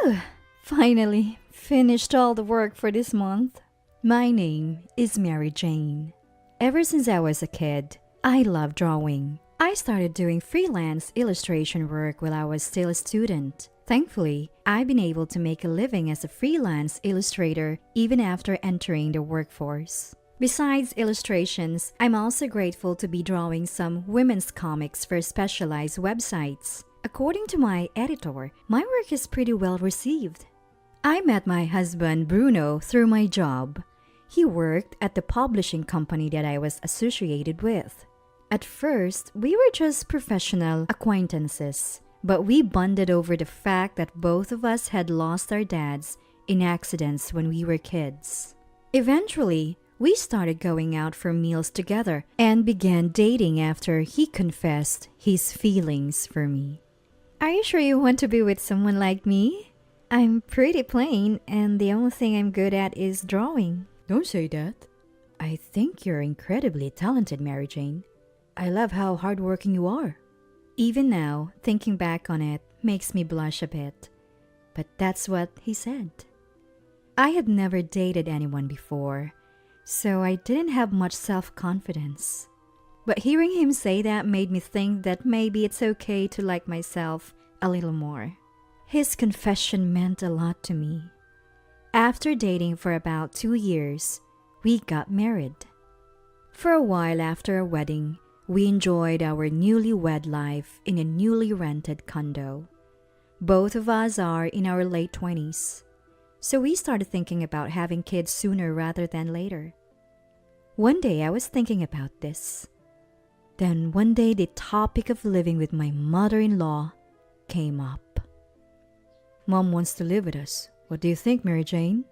Whew! Finally, finished all the work for this month. My name is Mary Jane. Ever since I was a kid, I love drawing. I started doing freelance illustration work while I was still a student. Thankfully, I've been able to make a living as a freelance illustrator even after entering the workforce. Besides illustrations, I'm also grateful to be drawing some women's comics for specialized websites. According to my editor, my work is pretty well received. I met my husband Bruno through my job. He worked at the publishing company that I was associated with. At first, we were just professional acquaintances, but we bonded over the fact that both of us had lost our dads in accidents when we were kids. Eventually, we started going out for meals together and began dating after he confessed his feelings for me. Are you sure you want to be with someone like me? I'm pretty plain, and the only thing I'm good at is drawing. Don't say that. I think you're incredibly talented, Mary Jane. I love how hardworking you are. Even now, thinking back on it makes me blush a bit. But that's what he said. I had never dated anyone before, so I didn't have much self-confidence. But hearing him say that made me think that maybe it's okay to like myself a little more. His confession meant a lot to me. After dating for about 2 years, we got married. For a while after our wedding, we enjoyed our newlywed life in a newly rented condo. Both of us are in our late 20s, so we started thinking about having kids sooner rather than later. One day I was thinking about this. Then one day the topic of living with my mother-in-law came up. Mom wants to live with us. What do you think, Mary Jane?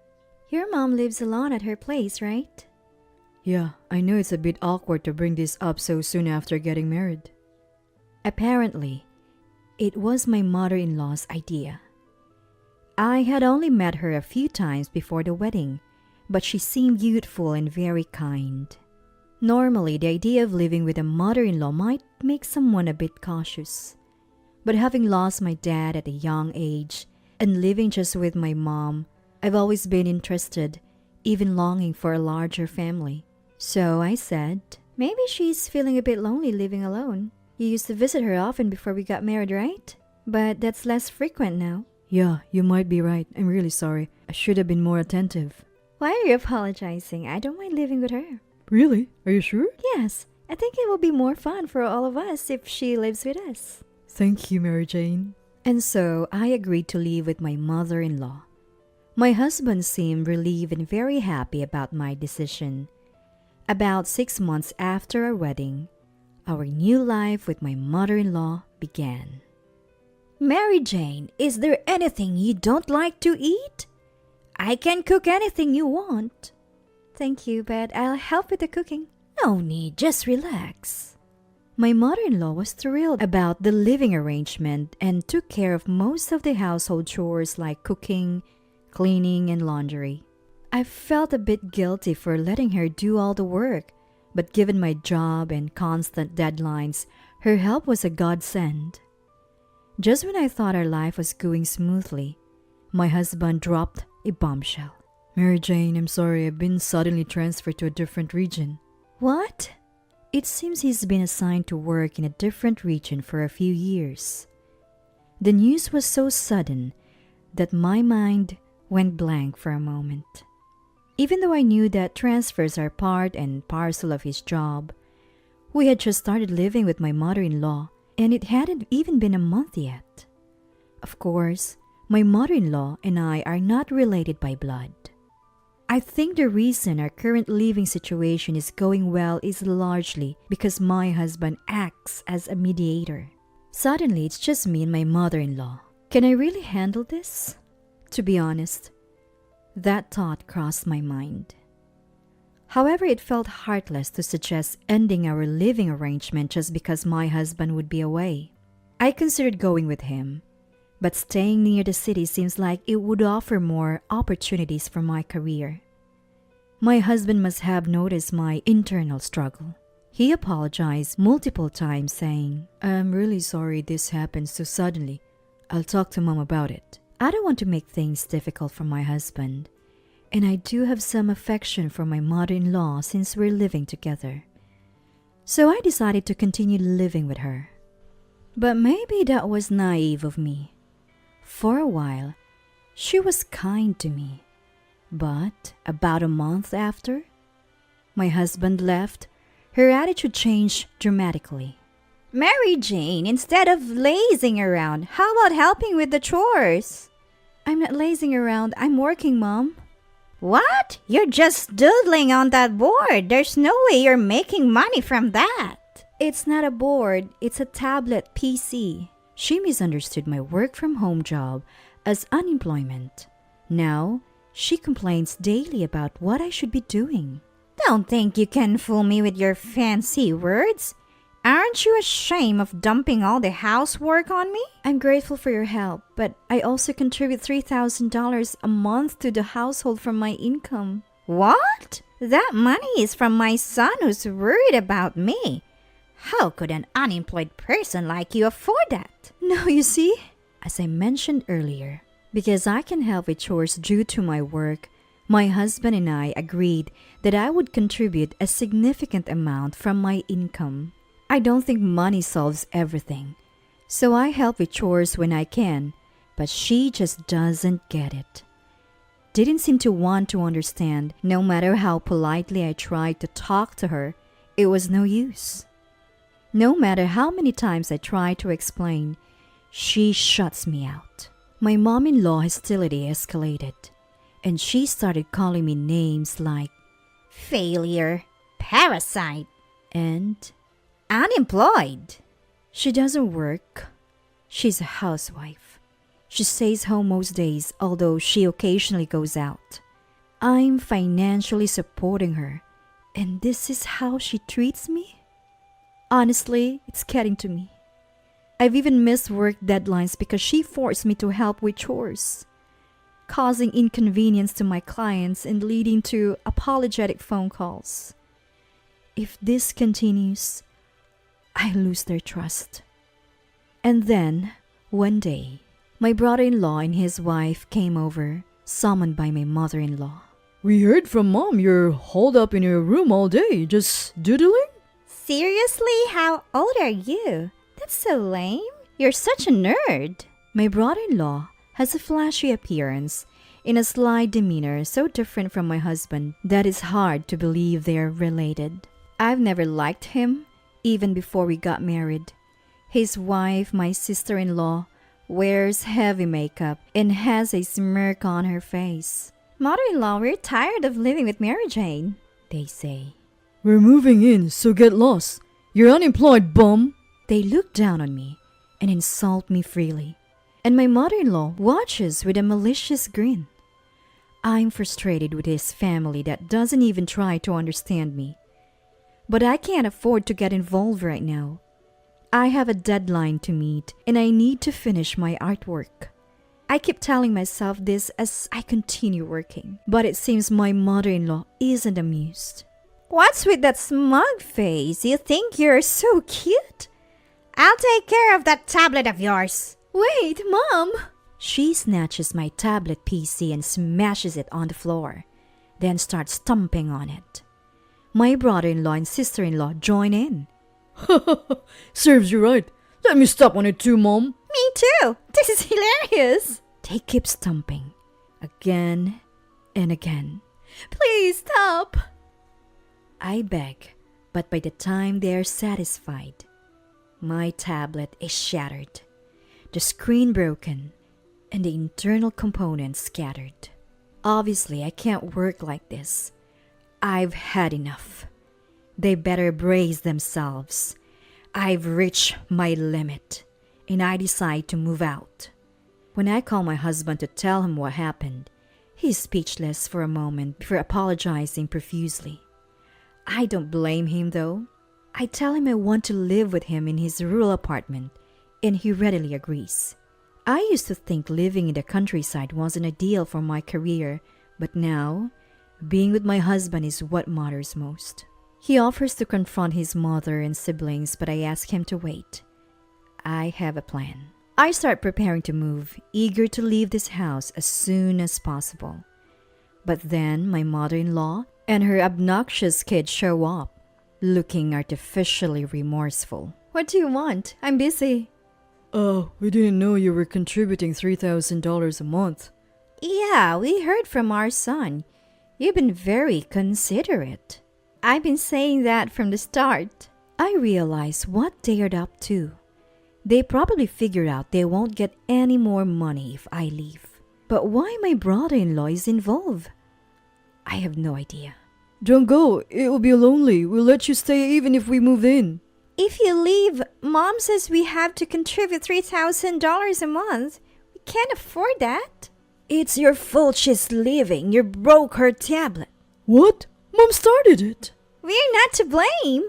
Your mom lives alone at her place, right? Yeah, I know it's a bit awkward to bring this up so soon after getting married. Apparently, it was my mother-in-law's idea. I had only met her a few times before the wedding, but she seemed youthful and very kind. Normally, the idea of living with a mother-in-law might make someone a bit cautious. But having lost my dad at a young age and living just with my mom, I've always been interested, even longing for a larger family. So I said, maybe she's feeling a bit lonely living alone. You used to visit her often before we got married, right? But that's less frequent now. Yeah, you might be right. I'm really sorry. I should have been more attentive. Why are you apologizing? I don't mind living with her. Really? Are you sure? Yes, I think it will be more fun for all of us if she lives with us. Thank you, Mary Jane. And so I agreed to live with my mother-in-law. My husband seemed relieved and very happy about my decision. About 6 months after our wedding, our new life with my mother-in-law began. Mary Jane, is there anything you don't like to eat? I can cook anything you want. Thank you, but I'll help with the cooking. No need, just relax. My mother-in-law was thrilled about the living arrangement and took care of most of the household chores like cooking, cleaning, and laundry. I felt a bit guilty for letting her do all the work, but given my job and constant deadlines, her help was a godsend. Just when I thought our life was going smoothly, my husband dropped a bombshell. Mary Jane, I'm sorry, I've been suddenly transferred to a different region. What? It seems he's been assigned to work in a different region for a few years. The news was so sudden that my mind went blank for a moment. Even though I knew that transfers are part and parcel of his job, we had just started living with my mother-in-law, and it hadn't even been a month yet. Of course, my mother-in-law and I are not related by blood. I think the reason our current living situation is going well is largely because my husband acts as a mediator. Suddenly, it's just me and my mother-in-law. Can I really handle this? To be honest, that thought crossed my mind. However, it felt heartless to suggest ending our living arrangement just because my husband would be away. I considered going with him, but staying near the city seems like it would offer more opportunities for my career. My husband must have noticed my internal struggle. He apologized multiple times, saying, I'm really sorry this happened so suddenly. I'll talk to Mom about it. I don't want to make things difficult for my husband, and I do have some affection for my mother-in-law since we're living together. So I decided to continue living with her. But maybe that was naive of me. For a while, she was kind to me. But about a month after my husband left, her attitude changed dramatically. Mary Jane, instead of lazing around, how about helping with the chores? I'm not lazing around. I'm working, Mom. What? You're just doodling on that board. There's no way you're making money from that. It's not a board. It's a tablet PC. She misunderstood my work-from-home job as unemployment. Now, she complains daily about what I should be doing. Don't think you can fool me with your fancy words. Aren't you ashamed of dumping all the housework on me? I'm grateful for your help, but I also contribute $3,000 a month to the household from my income. What? That money is from my son who's worried about me. How could an unemployed person like you afford that? No, you see, as I mentioned earlier, because I can help with chores due to my work, my husband and I agreed that I would contribute a significant amount from my income. I don't think money solves everything, so I help with chores when I can, but she just doesn't get it. Didn't seem to want to understand. No matter how politely I tried to talk to her, it was no use. No matter how many times I tried to explain, she shuts me out. My mom-in-law hostility escalated, and she started calling me names like failure, parasite, and unemployed. She doesn't work. She's a housewife. She stays home most days, although she occasionally goes out. I'm financially supporting her, and this is how she treats me? Honestly, it's getting to me. I've even missed work deadlines because she forced me to help with chores, causing inconvenience to my clients and leading to apologetic phone calls. If this continues, I lose their trust. And then, one day, my brother-in-law and his wife came over, summoned by my mother-in-law. We heard from Mom you're holed up in your room all day, just doodling? Seriously? How old are you? That's so lame. You're such a nerd. My brother-in-law has a flashy appearance in a sly demeanor so different from my husband that it's hard to believe they're related. I've never liked him, even before we got married. His wife, my sister-in-law, wears heavy makeup and has a smirk on her face. Mother-in-law, we're tired of living with Mary Jane, they say. We're moving in, so get lost. You're unemployed, bum. They look down on me and insult me freely. And my mother-in-law watches with a malicious grin. I'm frustrated with his family that doesn't even try to understand me. But I can't afford to get involved right now. I have a deadline to meet and I need to finish my artwork. I keep telling myself this as I continue working, but it seems my mother-in-law isn't amused. What's with that smug face? You think you're so cute? I'll take care of that tablet of yours. Wait, Mom! She snatches my tablet PC and smashes it on the floor, then starts stomping on it. My brother-in-law and sister-in-law join in. Serves you right. Let me stop on it too, Mom. Me too. This is hilarious. They keep stomping, again and again. Please stop. I beg, but by the time they are satisfied, my tablet is shattered, the screen broken, and the internal components scattered. Obviously, I can't work like this. I've had enough. They better brace themselves. I've reached my limit, and I decide to move out. When I call my husband to tell him what happened, he's speechless for a moment before apologizing profusely. I don't blame him though. I tell him I want to live with him in his rural apartment, and he readily agrees. I used to think living in the countryside wasn't ideal for my career, but now, being with my husband is what matters most. He offers to confront his mother and siblings, but I ask him to wait. I have a plan. I start preparing to move, eager to leave this house as soon as possible. But then my mother-in-law and her obnoxious kid show up, looking artificially remorseful. What do you want? I'm busy. Oh, we didn't know you were contributing $3,000 a month. Yeah, we heard from our son. You've been very considerate. I've been saying that from the start. I realize what they're up to. They probably figured out they won't get any more money if I leave. But why my brother-in-law is involved? I have no idea. Don't go. It will be lonely. We'll let you stay even if we move in. If you leave, Mom says we have to contribute $3,000 a month. We can't afford that. It's your fault she's leaving. You broke her tablet. What? Mom started it. We're not to blame.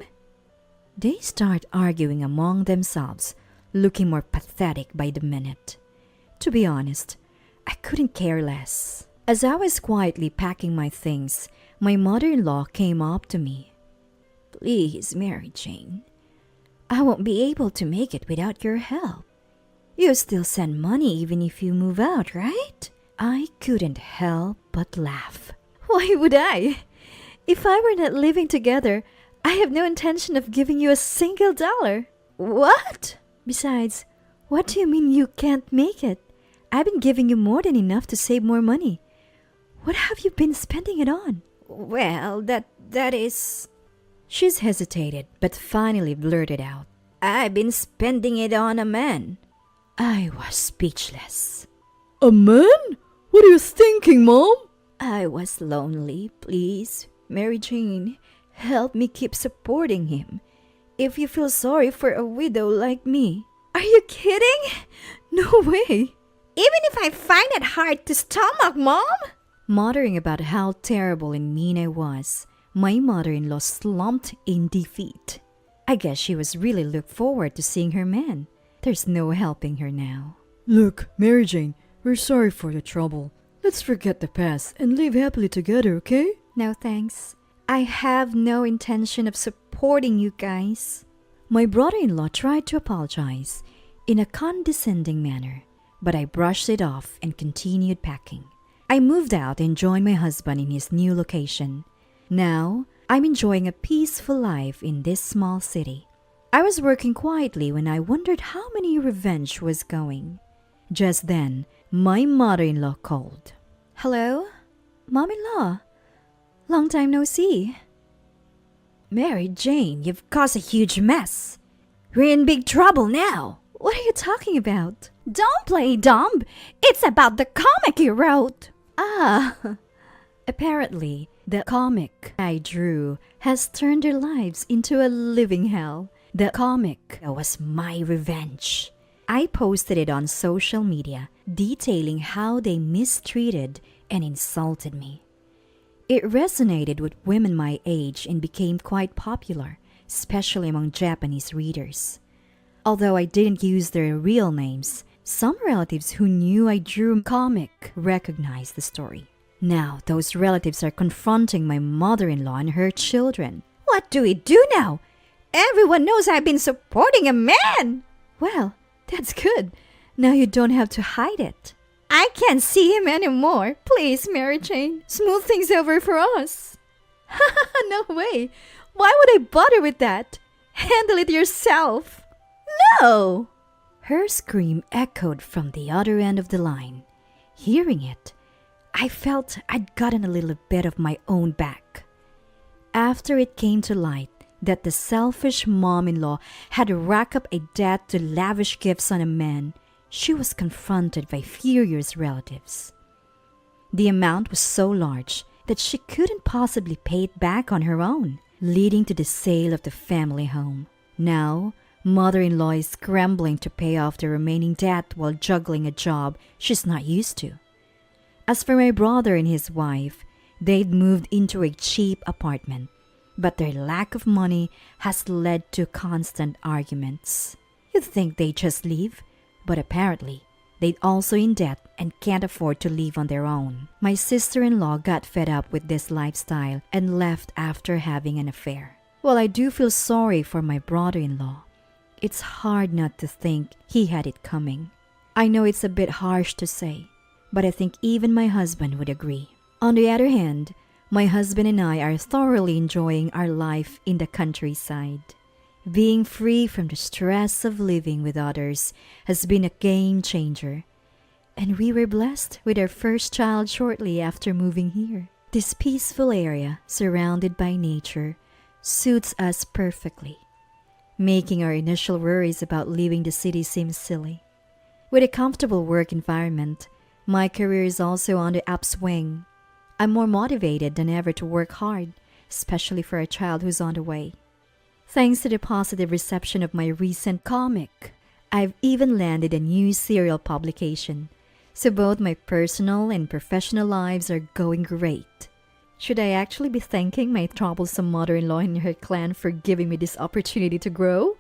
They start arguing among themselves, looking more pathetic by the minute. To be honest, I couldn't care less. As I was quietly packing my things, my mother-in-law came up to me. Please, Mary Jane, I won't be able to make it without your help. You still send money even if you move out, right? I couldn't help but laugh. Why would I? If I were not living together, I have no intention of giving you a single dollar. What? Besides, what do you mean you can't make it? I've been giving you more than enough to save more money. What have you been spending it on? Well, that is... She's hesitated, but finally blurted out. I've been spending it on a man. I was speechless. A man? What are you thinking, Mom? I was lonely. Please, Mary Jane, help me keep supporting him. If you feel sorry for a widow like me. Are you kidding? No way. Even if I find it hard to stomach, Mom? Muttering about how terrible and mean I was, my mother-in-law slumped in defeat. I guess she was really looking forward to seeing her man. There's no helping her now. Look, Mary Jane, we're sorry for the trouble. Let's forget the past and live happily together, okay? No thanks. I have no intention of supporting you guys. My brother-in-law tried to apologize in a condescending manner, but I brushed it off and continued packing. I moved out and joined my husband in his new location. Now, I'm enjoying a peaceful life in this small city. I was working quietly when I wondered how many revenge was going. Just then, my mother-in-law called. Hello? Mom-in-law? Long time no see. Mary Jane, you've caused a huge mess. We're in big trouble now. What are you talking about? Don't play dumb. It's about the comic you wrote. Ah, apparently, the comic I drew has turned their lives into a living hell. The comic was my revenge. I posted it on social media, detailing how they mistreated and insulted me. It resonated with women my age and became quite popular, especially among Japanese readers. Although I didn't use their real names, some relatives who knew I drew a comic recognized the story. Now, those relatives are confronting my mother-in-law and her children. What do we do now? Everyone knows I've been supporting a man. Well, that's good. Now you don't have to hide it. I can't see him anymore. Please, Mary Jane, smooth things over for us. No way. Why would I bother with that? Handle it yourself. No! Her scream echoed from the other end of the line. Hearing it, I felt I'd gotten a little bit of my own back. After it came to light that the selfish mom-in-law had racked up a debt to lavish gifts on a man, she was confronted by furious relatives. The amount was so large that she couldn't possibly pay it back on her own, leading to the sale of the family home. Now, mother-in-law is scrambling to pay off the remaining debt while juggling a job she's not used to. As for my brother and his wife, they'd moved into a cheap apartment, but their lack of money has led to constant arguments. You'd think they'd just leave, but apparently, they'd also in debt and can't afford to live on their own. My sister-in-law got fed up with this lifestyle and left after having an affair. Well, I do feel sorry for my brother-in-law. It's hard not to think he had it coming. I know it's a bit harsh to say, but I think even my husband would agree. On the other hand, my husband and I are thoroughly enjoying our life in the countryside. Being free from the stress of living with others has been a game changer. And we were blessed with our first child shortly after moving here. This peaceful area, surrounded by nature, suits us perfectly, making our initial worries about leaving the city seem silly. With a comfortable work environment, my career is also on the upswing. I'm more motivated than ever to work hard, especially for a child who's on the way. Thanks to the positive reception of my recent comic, I've even landed a new serial publication. So both my personal and professional lives are going great. Should I actually be thanking my troublesome mother-in-law and her clan for giving me this opportunity to grow?